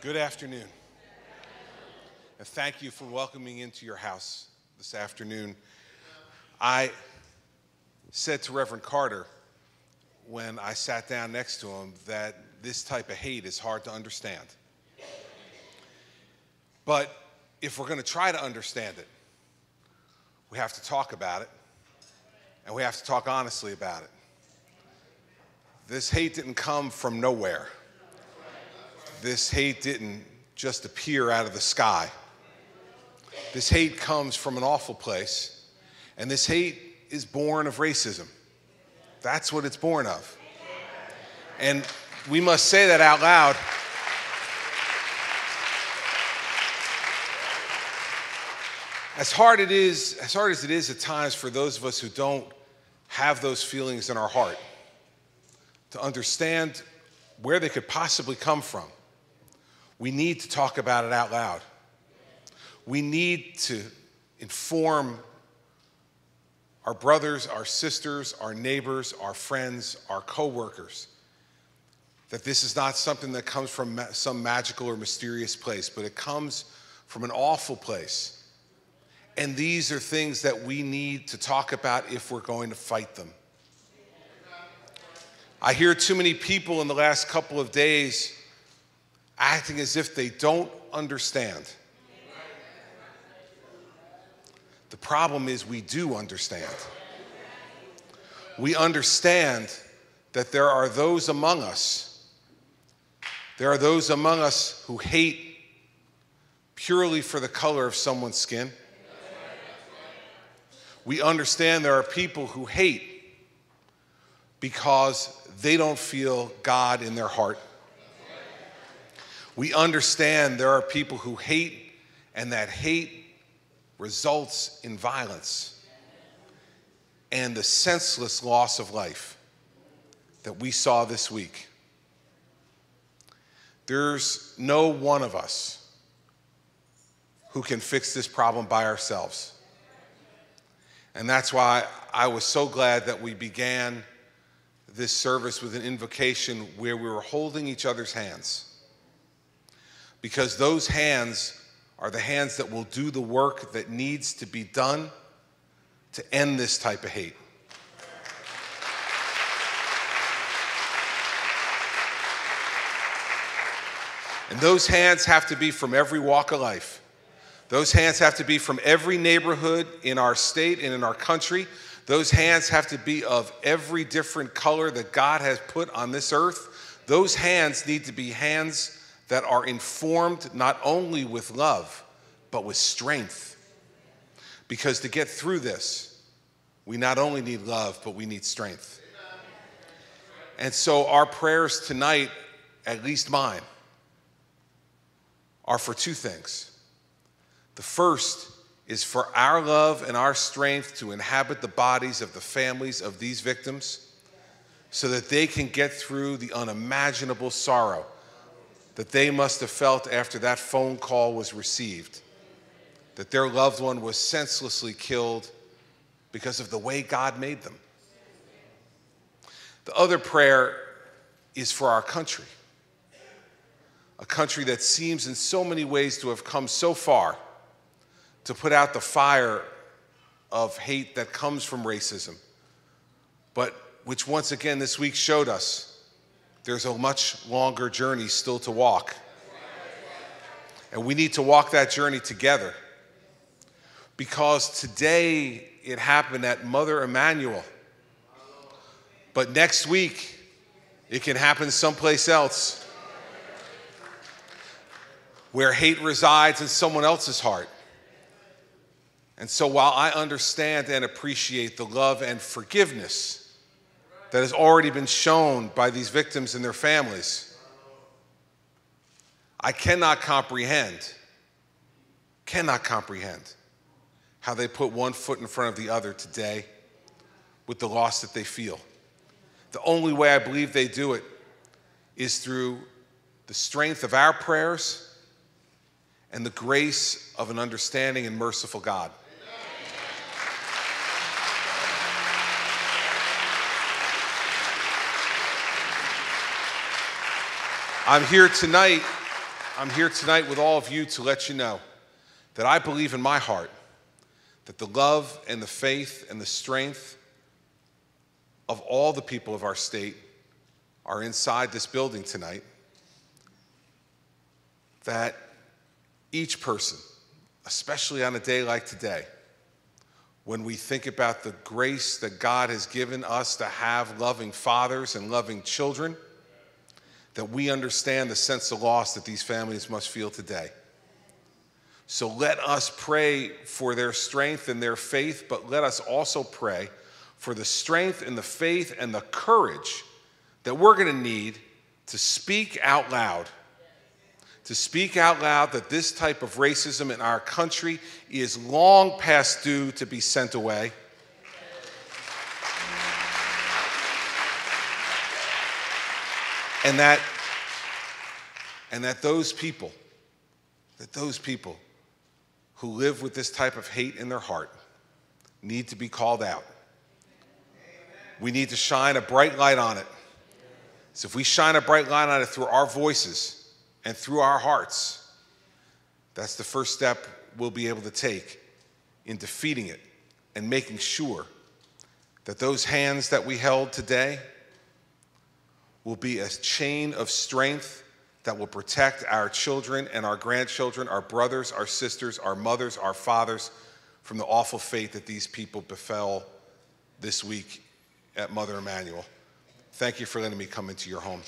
Good afternoon. And thank you for welcoming me into your house this afternoon. I said to Reverend Carter when I sat down next to him that this type of hate is hard to understand. But if we're going to try to understand it, we have to talk about it, and we have to talk honestly about it. This hate didn't come from nowhere. This hate didn't just appear out of the sky. This hate comes from an awful place, and this hate is born of racism. That's what it's born of. And we must say that out loud. As hard as it is at times for those of us who don't have those feelings in our heart, to understand where they could possibly come from, we need to talk about it out loud. We need to inform our brothers, our sisters, our neighbors, our friends, our coworkers that this is not something that comes from some magical or mysterious place, but it comes from an awful place. And these are things that we need to talk about if we're going to fight them. I hear too many people in the last couple of days acting as if they don't understand. The problem is we do understand. We understand that there are those among us who hate purely for the color of someone's skin. We understand there are people who hate because they don't feel God in their heart. We understand there are people who hate, and that hate results in violence and the senseless loss of life that we saw this week. There's no one of us who can fix this problem by ourselves. And that's why I was so glad that we began this service with an invocation where we were holding each other's hands. Because those hands are the hands that will do the work that needs to be done to end this type of hate. And those hands have to be from every walk of life. Those hands have to be from every neighborhood in our state and in our country. Those hands have to be of every different color that God has put on this earth. Those hands need to be hands that are informed not only with love, but with strength. Because to get through this, we not only need love, but we need strength. And so our prayers tonight, at least mine, are for two things. The first is for our love and our strength to inhabit the bodies of the families of these victims so that they can get through the unimaginable sorrow that they must have felt after that phone call was received, that their loved one was senselessly killed because of the way God made them. The other prayer is for our country, a country that seems in so many ways to have come so far to put out the fire of hate that comes from racism, but which once again this week showed us there's a much longer journey still to walk. And we need to walk that journey together. Because today it happened at Mother Emanuel. But next week, it can happen someplace else where hate resides in someone else's heart. And so while I understand and appreciate the love and forgiveness that has already been shown by these victims and their families, I cannot comprehend how they put one foot in front of the other today with the loss that they feel. The only way I believe they do it is through the strength of our prayers and the grace of an understanding and merciful God. I'm here tonight I'm here tonight with all of you to let you know that I believe in my heart that the love and the faith and the strength of all the people of our state are inside this building tonight, that each person, especially on a day like today, when we think about the grace that God has given us to have loving fathers and loving children, that we understand the sense of loss that these families must feel today. So let us pray for their strength and their faith, but let us also pray for the strength and the faith and the courage that we're going to need to speak out loud. To speak out loud that this type of racism in our country is long past due to be sent away. And that those people who live with this type of hate in their heart need to be called out. We need to shine a bright light on it. So if we shine a bright light on it through our voices and through our hearts, that's the first step we'll be able to take in defeating it and making sure that those hands that we held today will be a chain of strength that will protect our children and our grandchildren, our brothers, our sisters, our mothers, our fathers from the awful fate that these people befell this week at Mother Emanuel. Thank you for letting me come into your home.